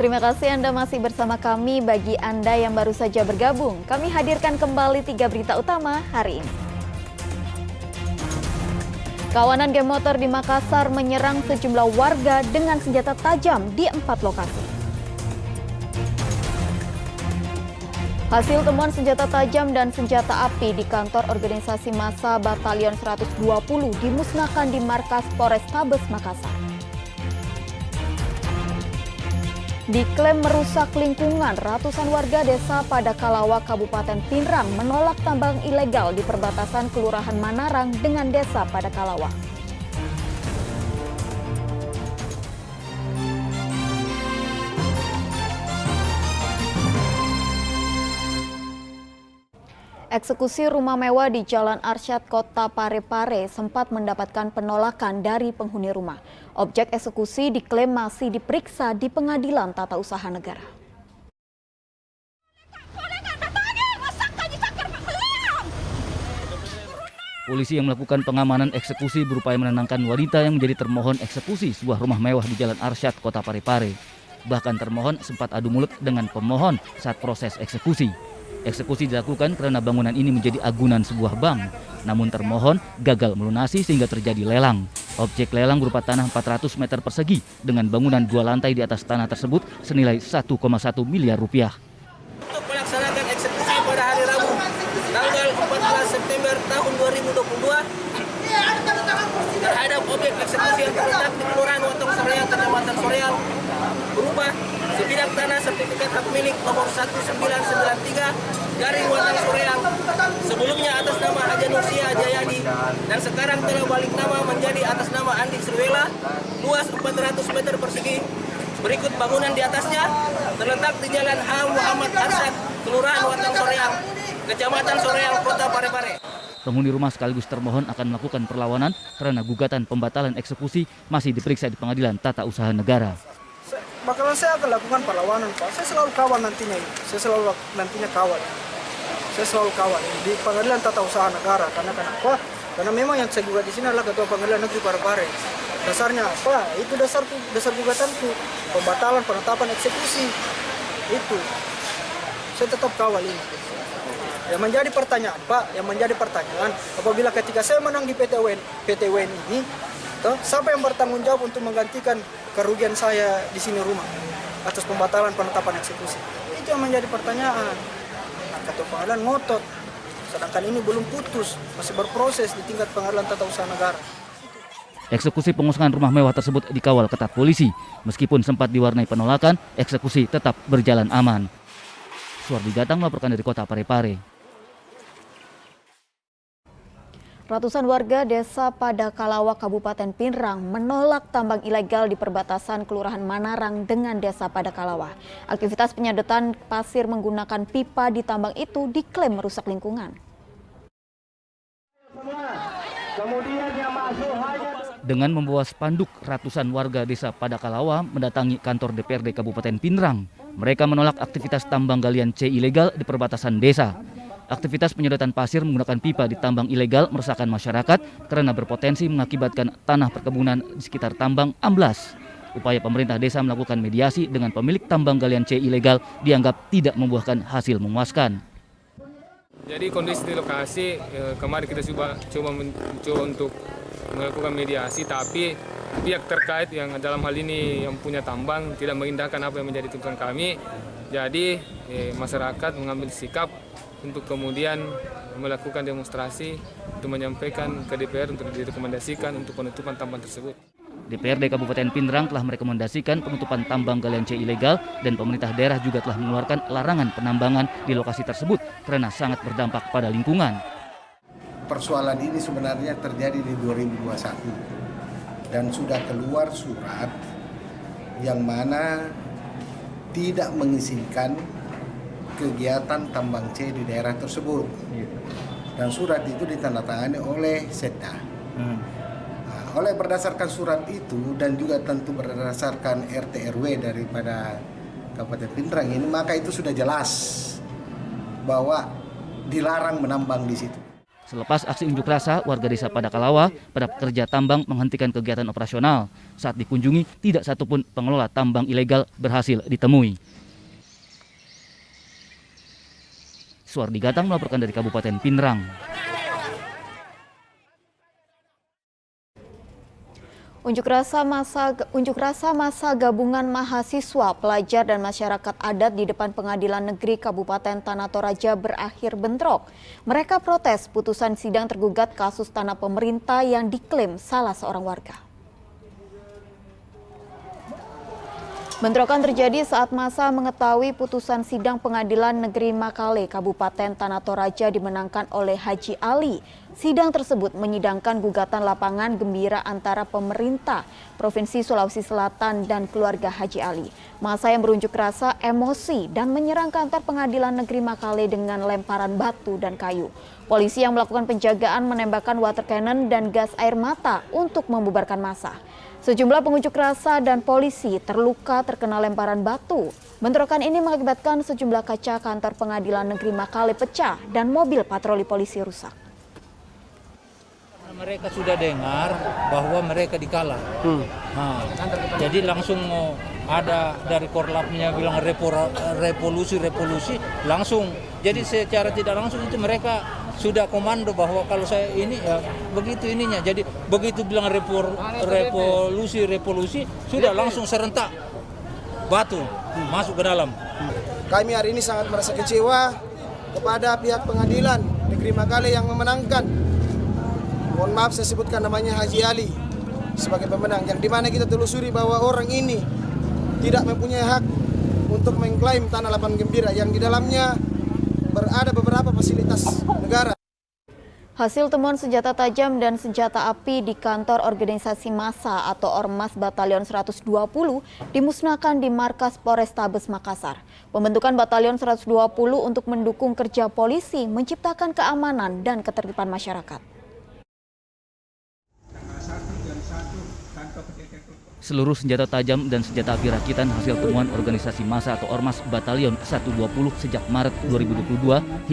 Terima kasih Anda masih bersama kami. Bagi Anda yang baru saja bergabung, kami hadirkan kembali 3 berita utama hari ini. Kawanan geng motor di Makassar menyerang sejumlah warga dengan senjata tajam di 4 lokasi. Hasil temuan senjata tajam dan senjata api di kantor organisasi massa Batalion 120 dimusnahkan di markas Polrestabes Makassar. Diklaim merusak lingkungan, ratusan warga desa Padakalawa, Kabupaten Pinrang menolak tambang ilegal di perbatasan Kelurahan Manarang dengan desa Padakalawa. Eksekusi rumah mewah di Jalan Arsyad, Kota Parepare sempat mendapatkan penolakan dari penghuni rumah. Objek eksekusi diklaim masih diperiksa di Pengadilan Tata Usaha Negara. Polisi yang melakukan pengamanan eksekusi berupaya menenangkan wanita yang menjadi termohon eksekusi sebuah rumah mewah di Jalan Arsyad, Kota Parepare. Bahkan termohon sempat adu mulut dengan pemohon saat proses eksekusi. Eksekusi dilakukan karena bangunan ini menjadi agunan sebuah bank. Namun termohon gagal melunasi sehingga terjadi lelang. Objek lelang berupa tanah 400 meter persegi dengan bangunan 2 lantai di atas tanah tersebut senilai 1,1 miliar rupiah. Untuk melaksanakan eksekusi pada hari Rabu, tanggal 14 September tahun 2022, terhadap objek eksekusi yang terletak di Kelurahan Wotong Soreang, Kecamatan Soreang, berupa sebidang tanah sertifikat hak milik nomor 1993 garing Wotong Soreang, sebelumnya atas nama Haja Nursia Jayadi dan sekarang telah balik nama menjadi atas nama Andi Sriwela, luas 400 meter persegi. Berikut bangunan di atasnya terletak di Jalan H. Muhammad Arsyad, Kelurahan Wotong Soreang, Kecamatan Soreang, Kota Parepare. Penghuni rumah sekaligus termohon akan melakukan perlawanan karena gugatan pembatalan eksekusi masih diperiksa di Pengadilan Tata Usaha Negara. Bakalan saya akan lakukan perlawanan, Pak. Saya selalu kawal nantinya ini. Saya selalu nantinya kawal. Saya selalu kawal di Pengadilan Tata Usaha Negara. Karena kenapa? Karena memang yang saya gugat di sini adalah Ketua Pengadilan Negeri Parepare. Dasarnya apa? Itu dasar gugatanku. Pembatalan penetapan eksekusi. Itu. Saya tetap kawal ini. Yang menjadi pertanyaan, Pak, apabila ketika saya menang di PT UN ini, siapa yang bertanggung jawab untuk menggantikan kerugian saya di sini rumah atas pembatalan penetapan eksekusi? Itu yang menjadi pertanyaan. Nah, Ketua Pengadilan ngotot, sedangkan ini belum putus, masih berproses di tingkat Pengadilan Tata Usaha Negara. Eksekusi pengusungan rumah mewah tersebut dikawal ketat polisi. Meskipun sempat diwarnai penolakan, eksekusi tetap berjalan aman. Suardi Gatang melaporkan dari Kota Parepare. Ratusan warga desa Padakalawa, Kabupaten Pinrang menolak tambang ilegal di perbatasan Kelurahan Manarang dengan desa Padakalawa. Aktivitas penyedotan pasir menggunakan pipa di tambang itu diklaim merusak lingkungan. Dengan membawa spanduk, ratusan warga desa Padakalawa mendatangi kantor DPRD Kabupaten Pinrang. Mereka menolak aktivitas tambang galian C ilegal di perbatasan desa. Aktivitas penyedotan pasir menggunakan pipa di tambang ilegal meresahkan masyarakat karena berpotensi mengakibatkan tanah perkebunan di sekitar tambang amblas. Upaya pemerintah desa melakukan mediasi dengan pemilik tambang galian C ilegal dianggap tidak membuahkan hasil memuaskan. Jadi kondisi di lokasi kemarin kita coba untuk melakukan mediasi, tapi pihak terkait yang dalam hal ini yang punya tambang tidak mengindahkan apa yang menjadi tuntutan kami. Jadi masyarakat mengambil sikap untuk kemudian melakukan demonstrasi untuk menyampaikan ke DPR untuk direkomendasikan untuk penutupan tambang tersebut. DPRD Kabupaten Pinrang telah merekomendasikan penutupan tambang galian C ilegal dan pemerintah daerah juga telah mengeluarkan larangan penambangan di lokasi tersebut karena sangat berdampak pada lingkungan. Persoalan ini sebenarnya terjadi di 2021 dan sudah keluar surat yang mana tidak mengizinkan kegiatan tambang C di daerah tersebut. Dan surat itu ditandatangani oleh Setda. Oleh berdasarkan surat itu dan juga tentu berdasarkan RT RW daripada Kabupaten Pinrang ini, maka itu sudah jelas bahwa dilarang menambang di situ. Selepas aksi unjuk rasa, warga desa Padakalawa, para pekerja tambang menghentikan kegiatan operasional. Saat dikunjungi, tidak satupun pengelola tambang ilegal berhasil ditemui. Suardi Gatang melaporkan dari Kabupaten Pinrang. Unjuk rasa massa gabungan mahasiswa, pelajar dan masyarakat adat di depan Pengadilan Negeri Kabupaten Tanah Toraja berakhir bentrok. Mereka protes putusan sidang tergugat kasus tanah pemerintah yang diklaim salah seorang warga. Bentrokan terjadi saat massa mengetahui putusan sidang Pengadilan Negeri Makale, Kabupaten Tanah Toraja dimenangkan oleh Haji Ali. Sidang tersebut menyidangkan gugatan lapangan gembira antara pemerintah Provinsi Sulawesi Selatan dan keluarga Haji Ali. Massa yang berunjuk rasa emosi dan menyerang kantor Pengadilan Negeri Makale dengan lemparan batu dan kayu. Polisi yang melakukan penjagaan menembakkan water cannon dan gas air mata untuk membubarkan massa. Sejumlah pengunjuk rasa dan polisi terluka terkena lemparan batu. Bentrokan ini mengakibatkan sejumlah kaca kantor Pengadilan Negeri Makale pecah dan mobil patroli polisi rusak. Mereka sudah dengar bahwa mereka dikalah. Jadi langsung ada dari korlapnya bilang revolusi langsung. Jadi secara tidak langsung itu mereka sudah komando bahwa kalau saya ini ya begitu ininya. Jadi begitu bilang revolusi sudah langsung serentak batu masuk ke dalam. Kami hari ini sangat merasa kecewa kepada pihak Pengadilan Negeri Makale yang memenangkan. Mohon maaf saya sebutkan namanya Haji Ali sebagai pemenang, yang dimana kita telusuri bahwa orang ini tidak mempunyai hak untuk mengklaim tanah lapangan gembira yang di dalamnya berada beberapa fasilitas negara. Hasil temuan senjata tajam dan senjata api di kantor organisasi massa atau Ormas Batalion 120 dimusnahkan di markas Polrestabes Makassar. Pembentukan Batalion 120 untuk mendukung kerja polisi menciptakan keamanan dan ketertiban masyarakat. Seluruh senjata tajam dan senjata api rakitan hasil temuan organisasi massa atau Ormas Batalion 120 sejak Maret 2022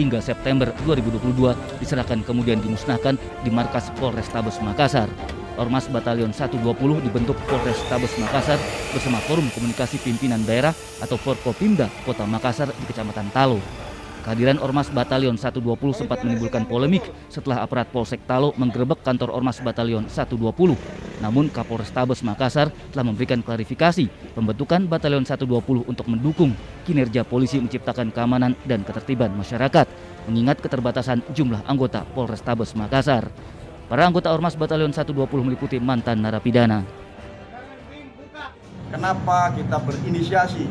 hingga September 2022 diserahkan kemudian dimusnahkan di markas Polrestabes Makassar. Ormas Batalion 120 dibentuk Polrestabes Makassar bersama Forum Komunikasi Pimpinan Daerah atau Forkopimda Kota Makassar di Kecamatan Talo. Kehadiran Ormas Batalion 120 sempat menimbulkan polemik setelah aparat Polsek Talo menggerebek kantor Ormas Batalion 120. Namun Kapolrestabes Makassar telah memberikan klarifikasi pembentukan Batalion 120 untuk mendukung kinerja polisi menciptakan keamanan dan ketertiban masyarakat, mengingat keterbatasan jumlah anggota Polrestabes Makassar. Para anggota Ormas Batalion 120 meliputi mantan narapidana. Kenapa kita berinisiasi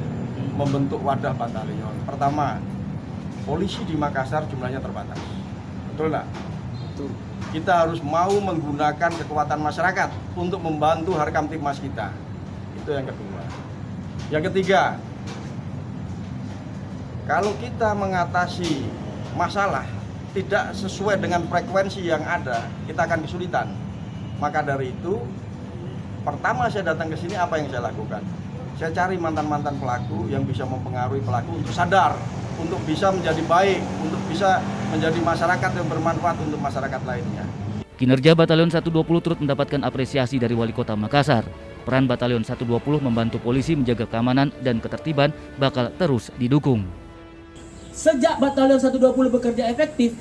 membentuk wadah batalion? Pertama, polisi di Makassar jumlahnya terbatas. Betul nggak? Betul. Kita harus mau menggunakan kekuatan masyarakat untuk membantu Harkamtibmas kita. Itu yang kedua. Yang ketiga, kalau kita mengatasi masalah tidak sesuai dengan frekuensi yang ada, kita akan kesulitan. Maka dari itu, pertama saya datang ke sini, apa yang saya lakukan? Saya cari mantan-mantan pelaku yang bisa mempengaruhi pelaku untuk sadar, untuk bisa menjadi baik, untuk bisa menjadi masyarakat yang bermanfaat untuk masyarakat lainnya. Kinerja Batalion 120 turut mendapatkan apresiasi dari Wali Kota Makassar. Peran Batalion 120 membantu polisi menjaga keamanan dan ketertiban bakal terus didukung. Sejak Batalion 120 bekerja efektif,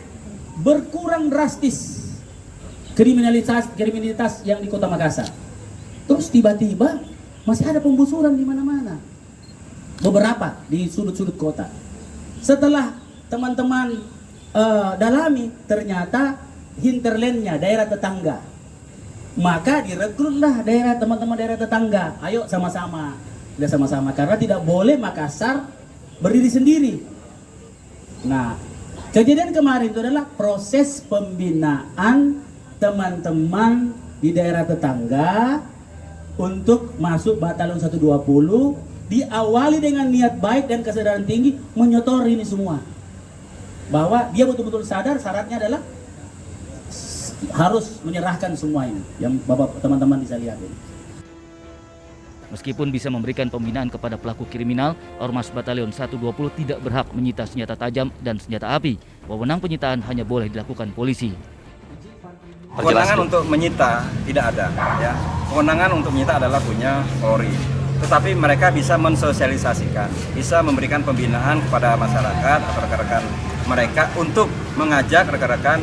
berkurang drastis kriminalitas yang di Kota Makassar. Terus tiba-tiba masih ada pembusuran di mana-mana. Beberapa di sudut-sudut kota. Setelah teman-teman dalami, ternyata hinterlandnya daerah tetangga. Maka direkrutlah teman-teman daerah tetangga. Ayo sama-sama. Kita sama-sama karena tidak boleh Makassar berdiri sendiri. Nah, kejadian kemarin itu adalah proses pembinaan teman-teman di daerah tetangga untuk masuk Batalion 120, diawali dengan niat baik dan kesadaran tinggi menyotor ini semua. Bahwa dia betul-betul sadar syaratnya adalah harus menyerahkan semua ini yang Bapak teman-teman bisa lihat ini. Meskipun bisa memberikan pembinaan kepada pelaku kriminal, Ormas Batalion 120 tidak berhak menyita senjata tajam dan senjata api. Wewenang penyitaan hanya boleh dilakukan polisi. Kewenangan untuk menyita tidak ada, ya. Kewenangan untuk menyita adalah punya Polri. Tetapi mereka bisa mensosialisasikan, bisa memberikan pembinaan kepada masyarakat atau rekan-rekan mereka untuk mengajak rekan-rekan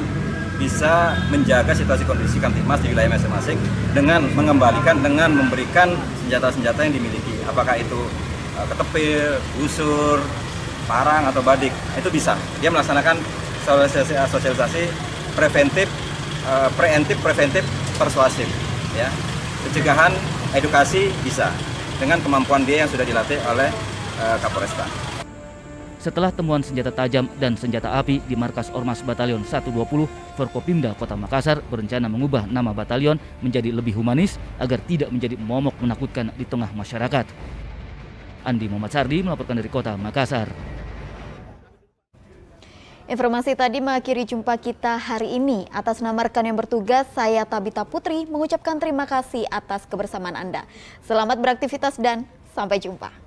bisa menjaga situasi kondisi Kamtibmas di wilayah masing-masing dengan mengembalikan, dengan memberikan senjata-senjata yang dimiliki. Apakah itu ketepil, busur, parang atau badik, itu bisa. Dia melaksanakan sosialisasi preventif, preventif, persuasif, ya. Pencegahan, edukasi bisa dengan kemampuan dia yang sudah dilatih oleh Kapolresta. Setelah temuan senjata tajam dan senjata api di markas Ormas Batalion 120, Forkopimda Kota Makassar berencana mengubah nama batalion menjadi lebih humanis agar tidak menjadi momok menakutkan di tengah masyarakat. Andi Muhammad Sardi melaporkan dari Kota Makassar. Informasi tadi mengakhiri jumpa kita hari ini. Atas nama rekan yang bertugas, saya Tabita Putri mengucapkan terima kasih atas kebersamaan Anda. Selamat beraktivitas dan sampai jumpa.